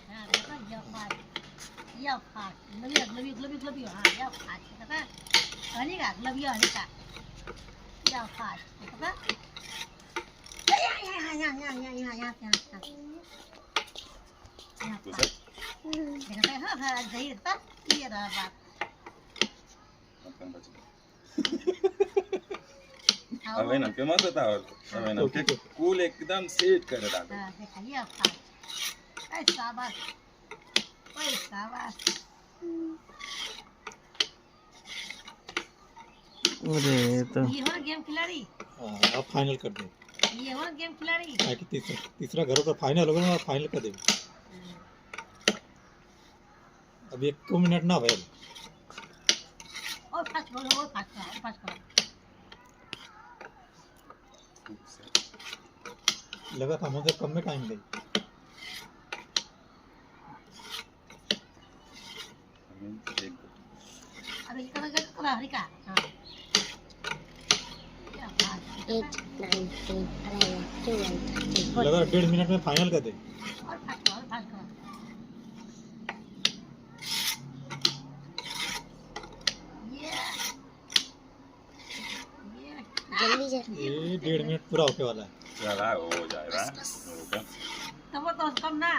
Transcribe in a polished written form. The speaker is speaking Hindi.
हाँ देखो या फाट लवी हाँ या फाट देखो हनी का या फाट देखो देखो हाँ हाँ सही था ये रहा बात હવે ના કેમાં તો આવડતું હવે ના કે કુલ એકદમ સેટ કરે દાદા हाँ देखो ये फाट ऐ शाबाश अरे तो ये हो गेम खिलाड़ी आप फाइनल कर दे ये हो गेम खिलाड़ी ताकि तीसरा घर पर फाइनल होगा ना फाइनल कर दे अभी 1 मिनट ना भाई और फास्ट करो लगा था मुझे कम में टाइम लगी अरे ये करा हरी का हाँ 8, 9, 10, 11, 12, लगा 1.5 मिनट में फाइनल कर दे और फास्ट करो ये जल्दी ये 1.5 मिनट पूरा होने वाला है चला हो जाएगा तब वो तो कम ना